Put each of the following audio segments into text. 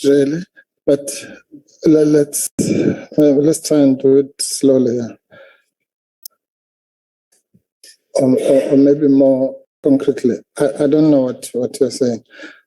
really, but let's try and do it slowly, yeah. Or maybe more concretely. I don't know what you're saying,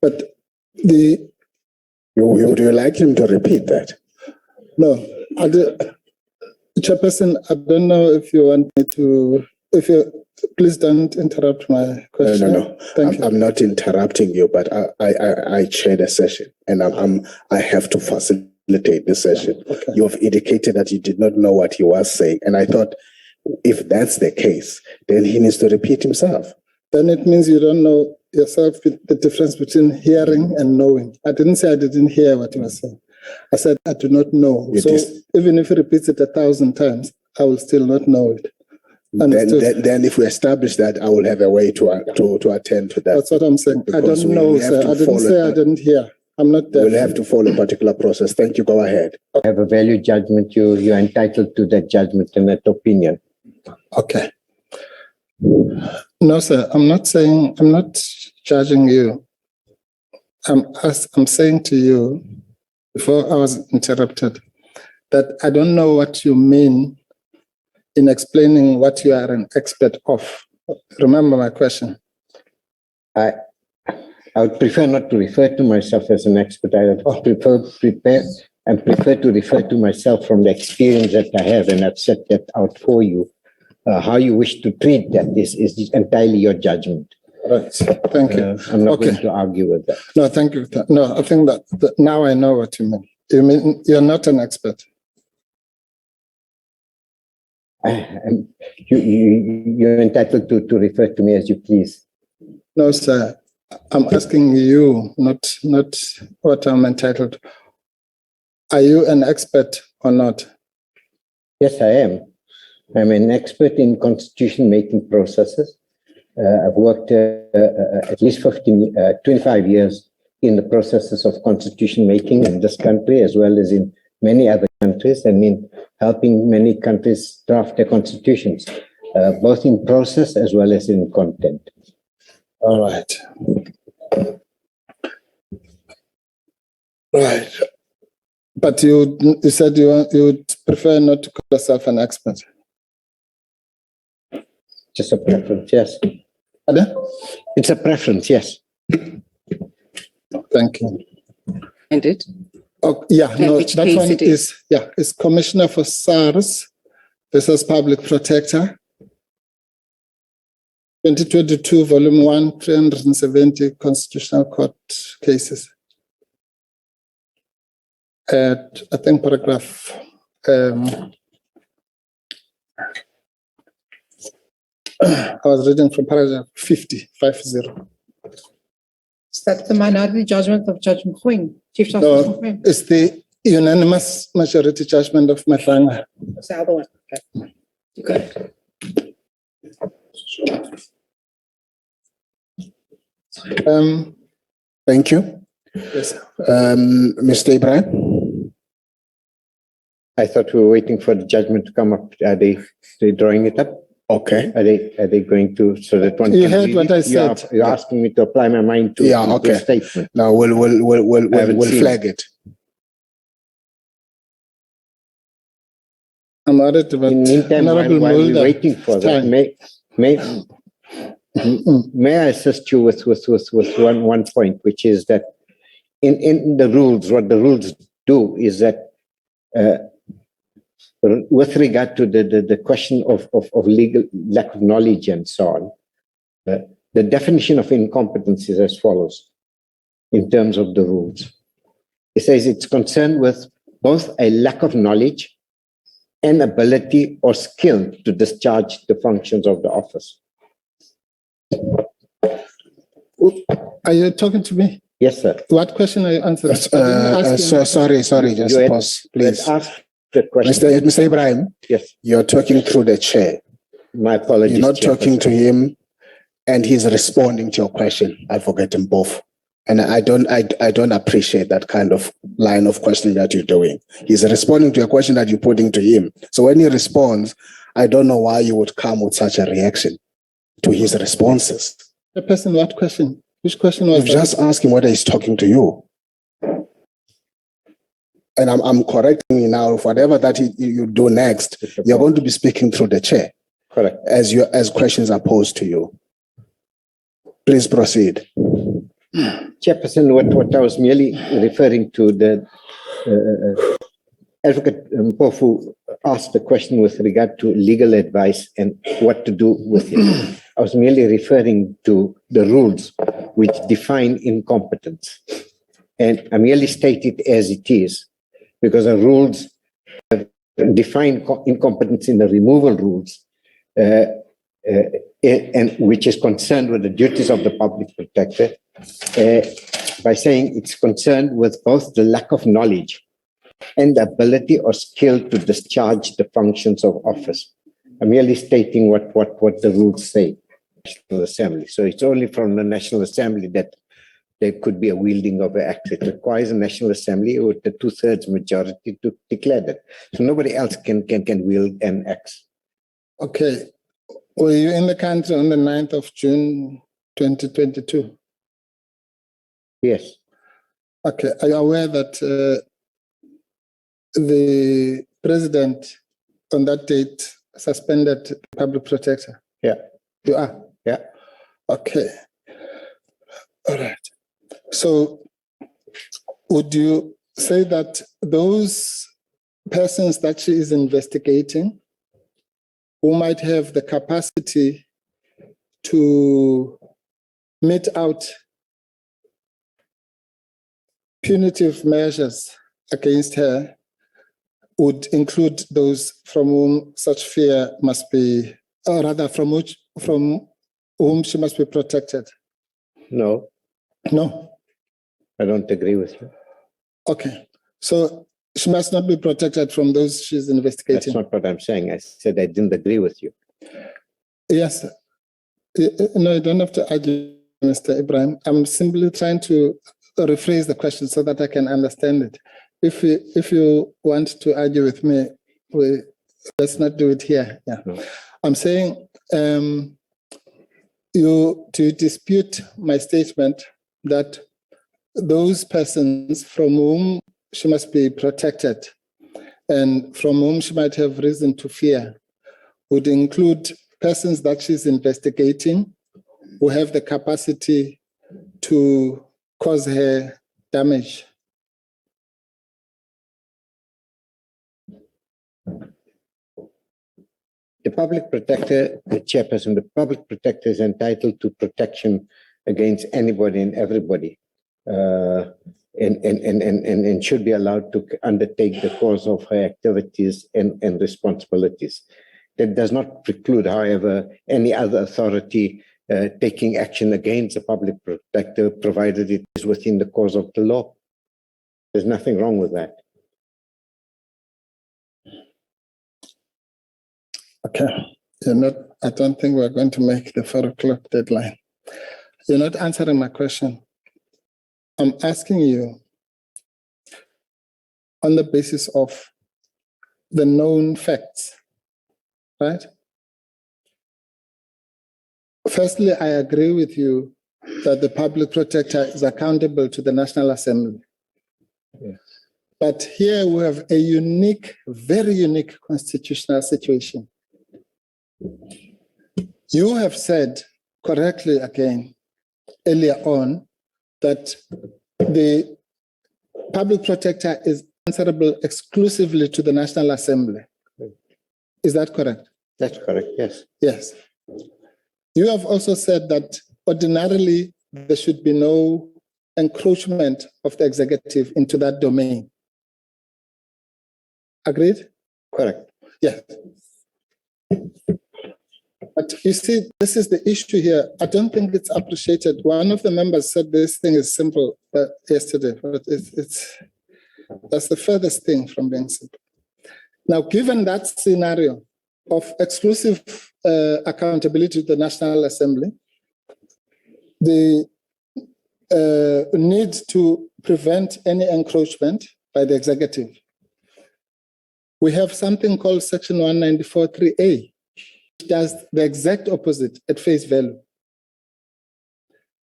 but would you like him to repeat that? No, Chairperson, I don't know if you want me to. Please don't interrupt my question. No. Thank you. I'm not interrupting you, but I chair the session, and I have to facilitate the session. Okay. You have indicated that you did not know what he was saying, and I thought, if that's the case, then he needs to repeat himself. Then it means you don't know yourself the difference between hearing and knowing. I didn't say I didn't hear what you were saying. I said I do not know. Even if he repeats it 1,000 times, I will still not know it. Then if we establish that, I will have a way to attend to that. That's what I'm saying. I don't know, sir. I didn't say I didn't hear. I'm not there. We'll have to follow a particular process. Thank you. Go ahead. I have a value judgment. You're entitled to that judgment and that opinion. Okay. No, sir. I'm not judging you. I'm saying to you, before I was interrupted, that I don't know what you mean in explaining what you are an expert of. Remember my question. I would prefer not to refer to myself as an expert. I would prefer to refer to myself from the experience that I have, and I've set that out for you. How you wish to treat that is entirely your judgment. Right. Thank you. I'm not going to argue with that. No, thank you. No, I think that now I know what you mean. You mean you're not an expert. You're entitled to refer to me as you please. No, sir. I'm asking you, not what I'm entitled to. Are you an expert or not? Yes, I am. I'm an expert in constitution-making processes. I've worked at least 25 years in the processes of constitution-making in this country, as well as in many other countries, and in helping many countries draft their constitutions, both in process as well as in content. All right. Right. But you said you would prefer not to call yourself an expert. Just a preference, yes. Pardon? It's a preference, yes. Thank you. And it? Oh, yeah, no, which that case one it is? is Commissioner for SARS versus Public Protector. 2022, Volume 1, 370 Constitutional Court cases. I think paragraph I was reading from paragraph 50. Is that the minority judgment of Judge Mkhwebane, Chief Justice No, Mkhwebane? it's the unanimous majority judgment of Mahlanga. That's the other one. Okay. You got it. Thank you. Yes. Mr. Ibrahim? I thought we were waiting for the judgment to come up. Are they drawing it up? Okay. Are they going to, so that one You can heard read what it? I said. You're asking me to apply my mind to Yeah, to okay. the statement. Now we'll flag it. I'm worried about In the meantime, while we're waiting for that, may I assist you with one point, which is that in the rules, what the rules do is that with regard to the question of legal lack of knowledge and so on, the definition of incompetence is as follows in terms of the rules. It says it's concerned with both a lack of knowledge and ability or skill to discharge the functions of the office. Are you talking to me? Yes, sir. What question are you answering? Sorry, just pause, please. Ask the question. Mr. Ibrahim, yes, you're talking through the chair. my apologies. You're not talking to him, and he's responding to your question. Adv Dali Mpofu. And I don't appreciate that kind of line of questioning that you're doing. He's responding to a question that you're putting to him. So when he responds, I don't know why you would come with such a reaction to his responses. The person, what question? Which question was You've just asked him whether he's talking to you. And I'm correcting you now. Whatever that you do next, you're going to be speaking through the chair. Correct. As questions are posed to you. Please proceed. Chairperson, what I was merely referring to, the Advocate Mpofu asked a question with regard to legal advice and what to do with it. I was merely referring to the rules which define incompetence. And I merely state it as it is, because the rules define incompetence in the removal rules, and which is concerned with the duties of the public protector, by saying it's concerned with both the lack of knowledge and the ability or skill to discharge the functions of office. I'm merely stating what the rules say. National Assembly. So it's only from the National Assembly that there could be a wielding of an axe. It requires a National Assembly with the 2/3 majority to declare that. So nobody else can wield an axe. Okay. Were you in the country on the 9th of June, 2022? Yes. Okay. Are you aware that the president on that date suspended the public protector? Yeah. You are? Yeah. Okay. All right. So would you say that those persons that she is investigating who might have the capacity to mete out punitive measures against her would include those from whom such fear must be, or rather from whom she must be protected? No. No. I don't agree with you. Okay. So she must not be protected from those she's investigating. That's not what I'm saying. I said I didn't agree with you. Yes. No, you don't have to argue, Mr. Ibrahim. I'm simply trying to rephrase the question so that I can understand it. If you want to argue with me, let's not do it here. Yeah. No. I'm saying you dispute my statement that those persons from whom she must be protected and from whom she might have reason to fear would include persons that she's investigating who have the capacity to cause her damage. The public protector, the chairperson, the public protector is entitled to protection against anybody and everybody, and should be allowed to undertake the course of her activities and responsibilities. That does not preclude, however, any other authority taking action against the public protector, provided it is within the course of the law. There's nothing wrong with that. Okay. I don't think we're going to make the 4 o'clock deadline. You're not answering my question. I'm asking you on the basis of the known facts, right? Firstly, I agree with you that the public protector is accountable to the National Assembly. Yes. But here we have a unique, very unique constitutional situation. You have said correctly again earlier on that the public protector is answerable exclusively to the National Assembly. Is that correct? That's correct, yes. Yes. You have also said that ordinarily there should be no encroachment of the executive into that domain. Agreed? Correct. Yes. But you see, this is the issue here. I don't think it's appreciated. One of the members said this thing is simple yesterday, but that's the furthest thing from being simple. Now, given that scenario of exclusive accountability to the National Assembly, the need to prevent any encroachment by the executive, we have something called Section 194(3)(a), which does the exact opposite at face value,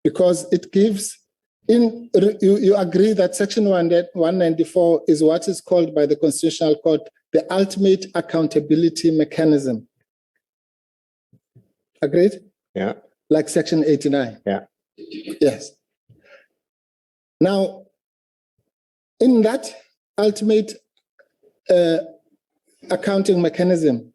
because it gives You agree that Section 194 is what is called by the Constitutional Court the ultimate accountability mechanism. Agreed? Yeah. Like Section 89. Yeah. Yes. Now, in that ultimate accounting mechanism,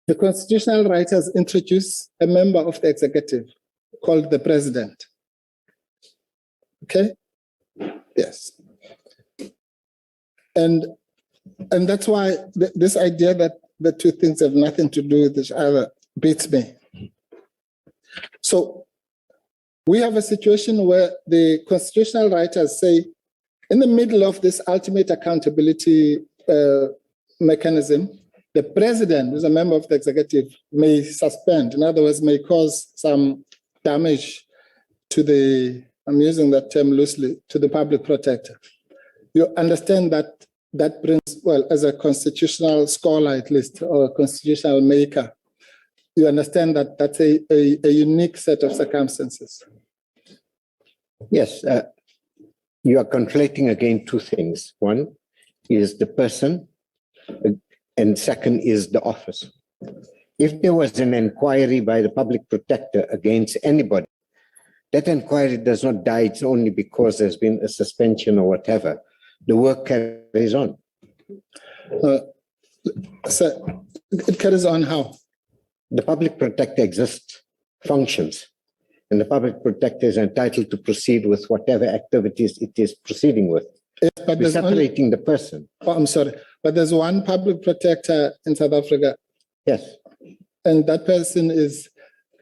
the constitutional writers introduce a member of the executive called the president. Okay? Yes. And that's why this idea that the two things have nothing to do with each other beats me. So we have a situation where the constitutional writers say, in the middle of this ultimate accountability mechanism, the president, who's a member of the executive, may suspend, in other words, may cause some damage to the, I'm using that term loosely, to the public protector. You understand that that brings, well, as a constitutional scholar at least, or a constitutional maker, you understand that that's a unique set of circumstances. Yes, you are conflating again two things. One is the person, and second is the office. If there was an inquiry by the public protector against anybody, that inquiry does not die. It's only because there's been a suspension or whatever. The work carries on. So it carries on how? The public protector exists, functions, and the public protector is entitled to proceed with whatever activities it is proceeding with. Yes, but We're separating the person. Oh, I'm sorry, but there's one public protector in South Africa. Yes. And that person is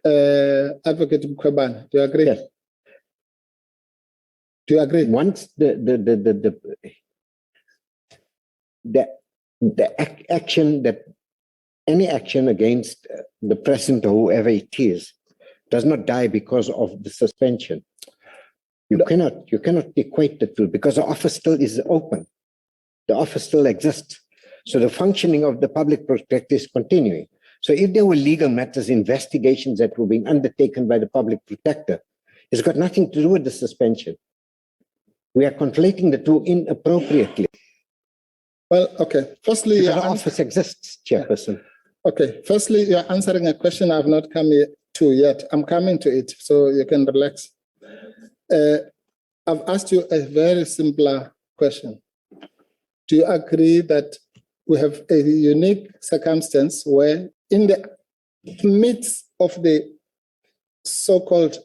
Advocate Mkhwebane. Do you agree? Yes. Do you agree? Once action that any action against the president or whoever it is does not die because of the suspension. You cannot equate the two because the office still is open. The office still exists. So the functioning of the public protector is continuing. So if there were legal matters, investigations that were being undertaken by the public protector, it's got nothing to do with the suspension. We are conflating the two inappropriately. Well, okay. Firstly, the office exists, Chairperson. Okay. Firstly, you're answering a question I've not come to yet. I'm coming to it, so you can relax. I've asked you a very simpler question. Do you agree that we have a unique circumstance where in the midst of the so-called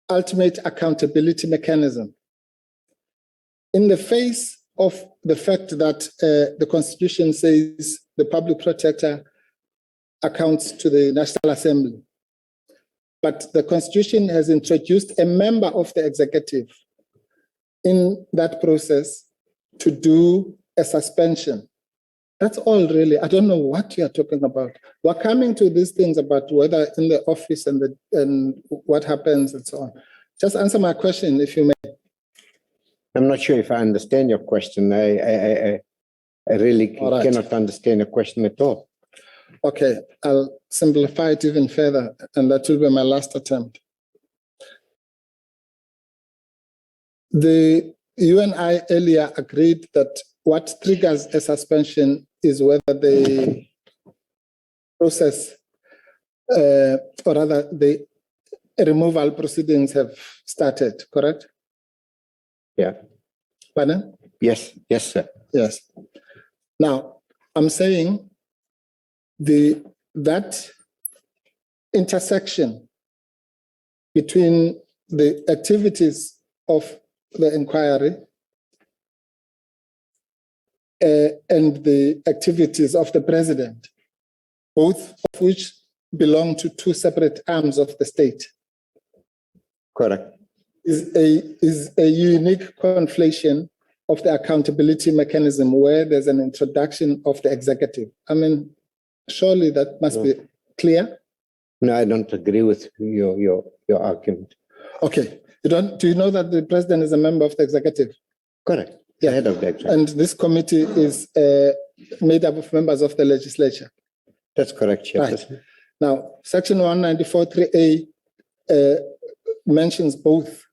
ultimate accountability mechanism, in the face of the fact that the Constitution says the public protector accounts to the National Assembly, but the Constitution has introduced a member of the executive in that process to do a suspension. That's all really. I don't know what you're talking about. We're coming to these things about whether in the office and what happens and so on. Just answer my question, if you may. I'm not sure if I understand your question. I really cannot understand the question at all. Okay, I'll simplify it even further, and that will be my last attempt. You and I earlier agreed that what triggers a suspension is whether the process, or rather the removal proceedings have started, correct? Yeah. Pardon? Yes, yes, sir. Yes. Now, I'm saying that intersection between the activities of the inquiry and the activities of the president, both of which belong to two separate arms of the state. Correct. Is a unique conflation of the accountability mechanism where there's an introduction of the executive. I mean, surely that must be clear. No, I don't agree with your argument. Okay. Do you know that the president is a member of the executive? Correct. Yeah. Head of the executive. And this committee is made up of members of the legislature. That's correct, Chairperson. Right. Now, Section 194(3)(a) mentions both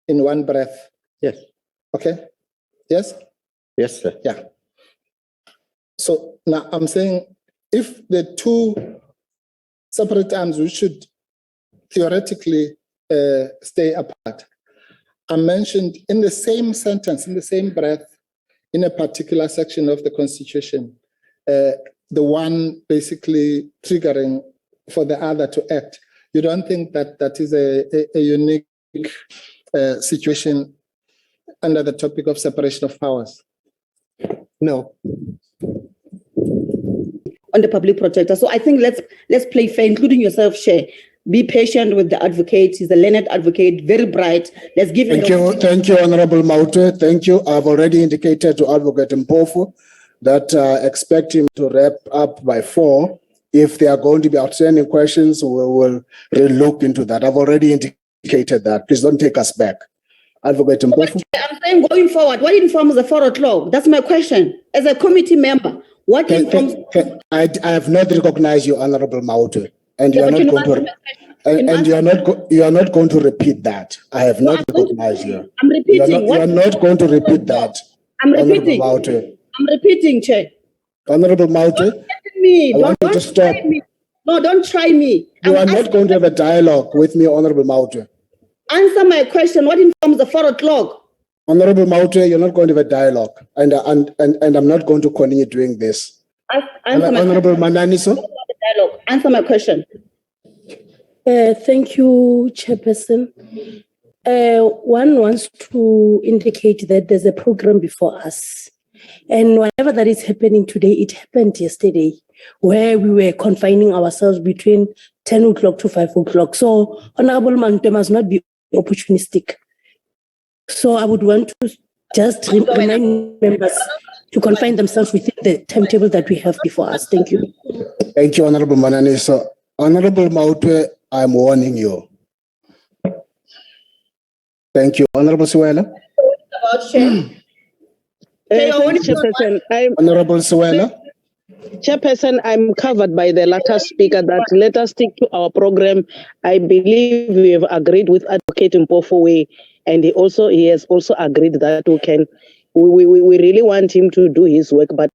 in one breath. Yes. Okay? Yes? Yes, sir. Yeah. So now I'm saying if the two separate terms we should theoretically stay apart are mentioned in the same sentence, in the same breath, in a particular section of the Constitution, the one basically triggering for the other to act. You don't think that that is a unique situation under the topic of separation of powers? No. On the public protector. So I think let's play fair, including yourself, Chair. Be patient with the advocate. He's a learned advocate, very bright. Let's give him. Thank you, Honorable Maute. Thank you. I've already indicated to Advocate Mpofu that expect him to wrap up by 4. If there are going to be outstanding questions, we will relook into that. I've already indicated that. Please don't take us back. Advocate Mpofu. I'm saying going forward, what informs the 4 o'clock? That's my question. As a committee member, what informs? I have not recognized you, Honorable Maute, and you are not going to. And you are not going to repeat that. I have not recognized you. I'm repeating. You are not going to repeat that. I'm repeating. I'm repeating, Chair. Honorable Maute, Don't stop. try me. No, don't try me. You are not going to have a dialogue with me, Honorable Maute. Answer my question. What informs the 4 o'clock? Honorable Maute, you're not going to have a dialogue, and I'm not going to continue doing this. Honorable Mananiso. Dialogue. Answer my question. Thank you, Chairperson. One wants to indicate that there's a program before us. And whatever that is happening today, it happened yesterday, where we were confining ourselves between 10 o'clock to 5 o'clock. So Honorable Mante must not be opportunistic. So I would want to just remind members to confine themselves within the timetable that we have before us. Thank you. Thank you, Honorable Mananiso. Honorable Maute, I'm warning you. Thank you. Honorable Suela. Chairperson, Honorable Suela. Chairperson, I'm covered by the latter speaker that let us stick to our program. I believe we have agreed with Advocate Mpofu, and he has also agreed that we really want him to do his work, but